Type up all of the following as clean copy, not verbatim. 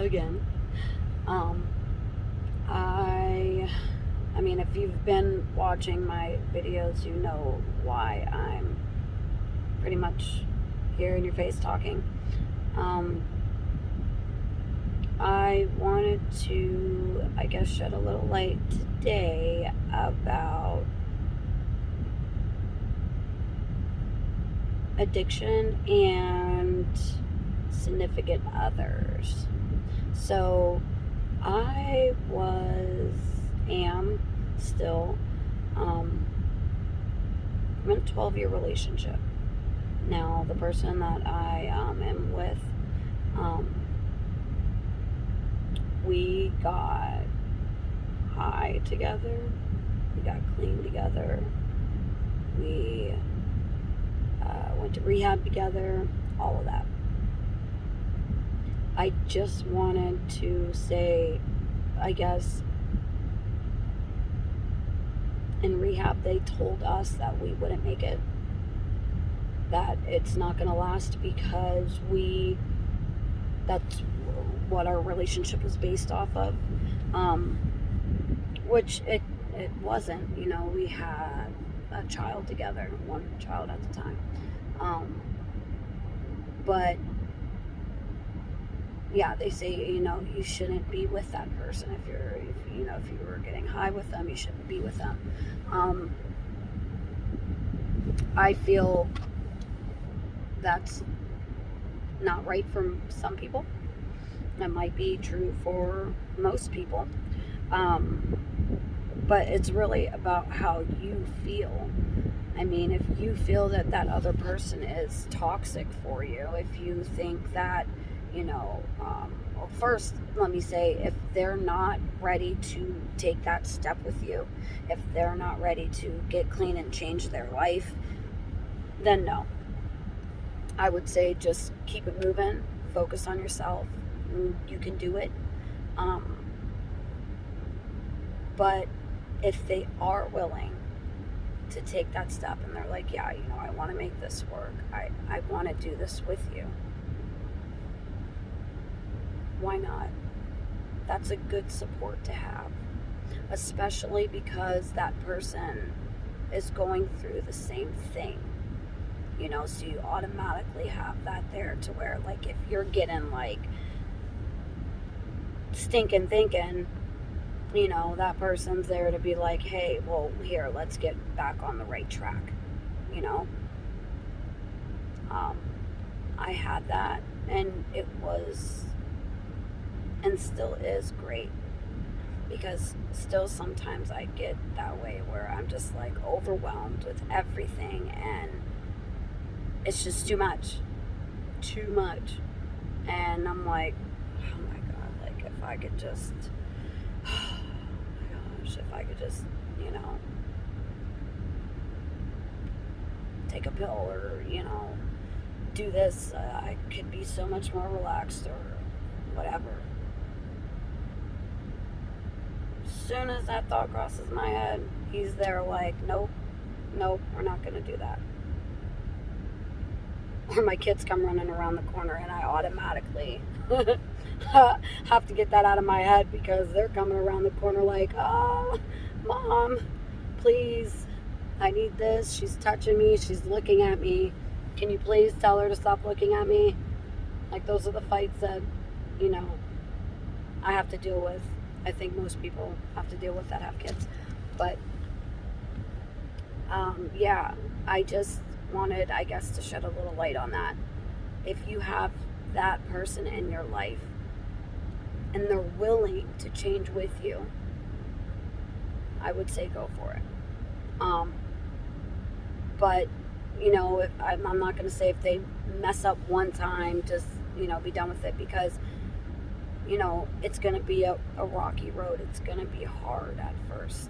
again. Um, I mean, if you've been watching my videos, you know why I'm pretty much here in your face talking. Um, I wanted to, I guess, shed a little light today about addiction and significant others. So, am still, I'm in a 12-year relationship. Now, the person that I am with, um, we got high together, we got clean together, we went to rehab together, all of that. I just wanted to say, I guess, in rehab, they told us that we wouldn't make it, that it's not going to last because that's what our relationship was based off of, which it wasn't. We had a child together, one child at the time, but yeah, they say, you shouldn't be with that person. If you were getting high with them, you shouldn't be with them. I feel that's not right for some people. That might be true for most people. But it's really about how you feel. I mean, if you feel that that other person is toxic for you, if you think that, well, first, let me say, if they're not ready to take that step with you, if they're not ready to get clean and change their life, then no. I would say just keep it moving, focus on yourself. You can do it. But if they are willing to take that step and they're like, yeah, I want to make this work, I want to do this with you, why not? That's a good support to have, especially because that person is going through the same thing. So you automatically have that there to where, like, if you're getting like stinking thinking, that person's there to be like, hey, well, here, let's get back on the right track. I had that, and it was, and still is, great, because still sometimes I get that way where I'm just like overwhelmed with everything, and it's just too much, and I'm like, oh my god, like, if I could just, oh my gosh, if I could just, take a pill, or do this, I could be so much more relaxed, or whatever. As soon as that thought crosses my head, he's there like, nope, we're not going to do that. Or my kids come running around the corner and I automatically have to get that out of my head, because they're coming around the corner like, oh, Mom, please, I need this. She's touching me. She's looking at me. Can you please tell her to stop looking at me? Like, those are the fights that, I have to deal with. I think most people have to deal with that have kids. But, yeah, I just wanted, I guess, to shed a little light on that. If you have that person in your life and they're willing to change with you, I would say go for it. But, I'm not going to say if they mess up one time, just, be done with it, because, it's going to be a rocky road. It's going to be hard at first,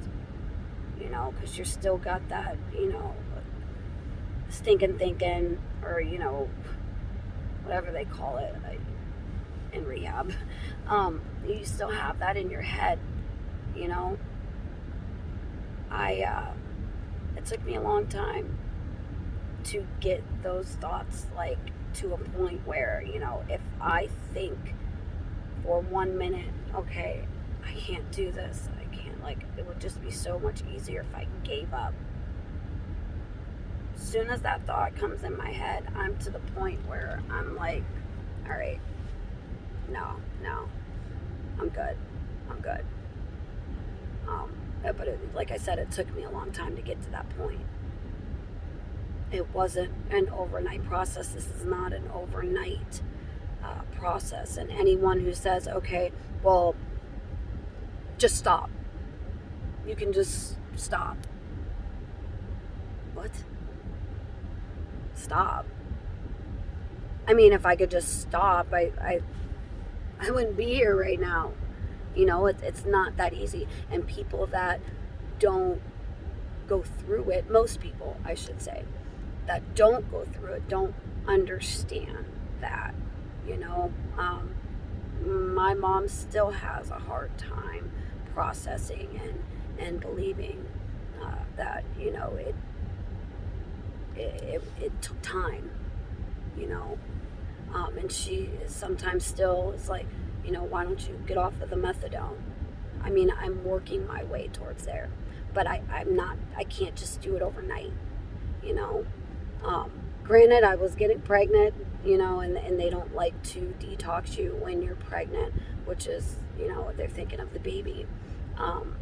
because you're still got that, stinking thinking, or, whatever they call it in rehab. You still have that in your head, it took me a long time to get those thoughts, like, to a point where, if I think for 1 minute, okay, I can't do this. I can't, like, it would just be so much easier if I gave up. As soon as that thought comes in my head, I'm to the point where I'm like, all right, no, I'm good. But like I said, it took me a long time to get to that point. It wasn't an overnight process. This is not an overnight process. And anyone who says, okay, well, just stop. You can just stop. What? Stop? I mean, if I could just stop, I wouldn't be here right now. You know, it's not that easy. And people that don't go through it, most people, I should say, that don't go through it, don't understand that, you know. My mom still has a hard time processing and believing that, you know, it took time, you know. And she sometimes still is like, you know, why don't you get off of the methadone? I mean, I'm working my way towards there, but I can't just do it overnight, you know. Granted, I was getting pregnant, you know, and they don't like to detox you when you're pregnant, which is, you know, they're thinking of the baby. And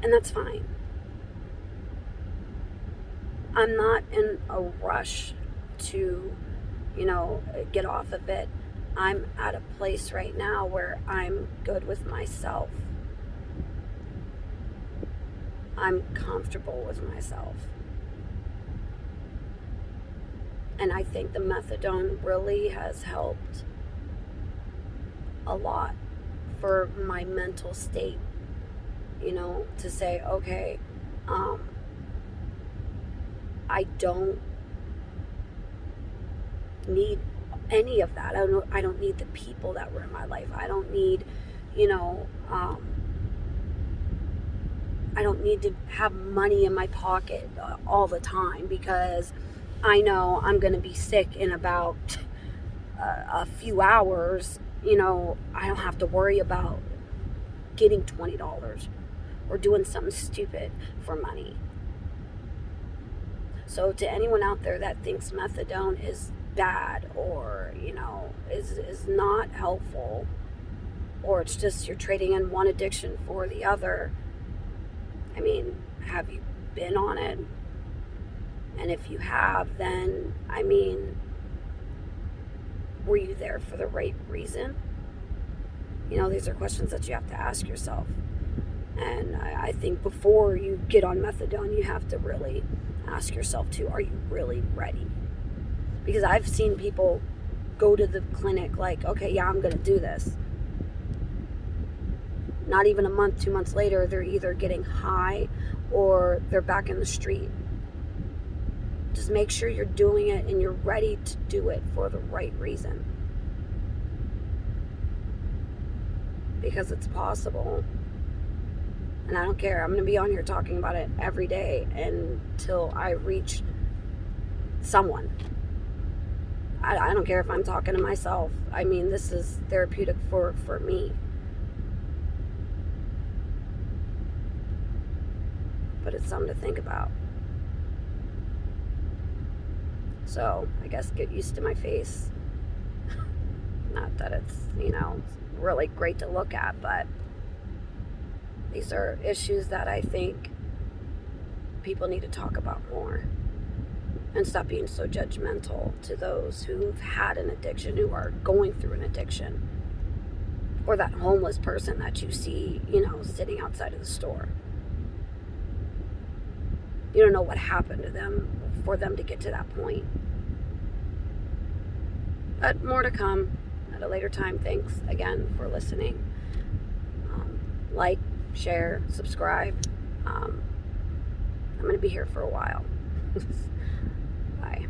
that's fine. I'm not in a rush to, you know, get off of it. I'm at a place right now where I'm good with myself. I'm comfortable with myself. And I think the methadone really has helped a lot for my mental state, you know, to say, okay, I don't need any of that. I don't need the people that were in my life. I don't need, you know, I don't need to have money in my pocket all the time, because I know I'm going to be sick in about a few hours. You know, I don't have to worry about getting $20 or doing something stupid for money. So to anyone out there that thinks methadone is bad, or, you know, is not helpful, or it's just you're trading in one addiction for the other, I mean, have you been on it? And if you have, then, I mean, were you there for the right reason? You know, these are questions that you have to ask yourself. And I think before you get on methadone, you have to really ask yourself too, are you really ready? Because I've seen people go to the clinic like, okay, yeah, I'm going to do this. Not even a month, 2 months later, they're either getting high or they're back in the street. Just make sure you're doing it and you're ready to do it for the right reason. Because it's possible. And I don't care. I'm going to be on here talking about it every day until I reach someone. I don't care if I'm talking to myself. I mean, this is therapeutic for me. But it's something to think about. So, I guess get used to my face. Not that it's, you know, really great to look at, but these are issues that I think people need to talk about more. And stop being so judgmental to those who've had an addiction, who are going through an addiction. Or that homeless person that you see, you know, sitting outside of the store. You don't know what happened to them for them to get to that point. But more to come at a later time. Thanks again for listening. Like, share, subscribe. I'm going to be here for a while. Bye.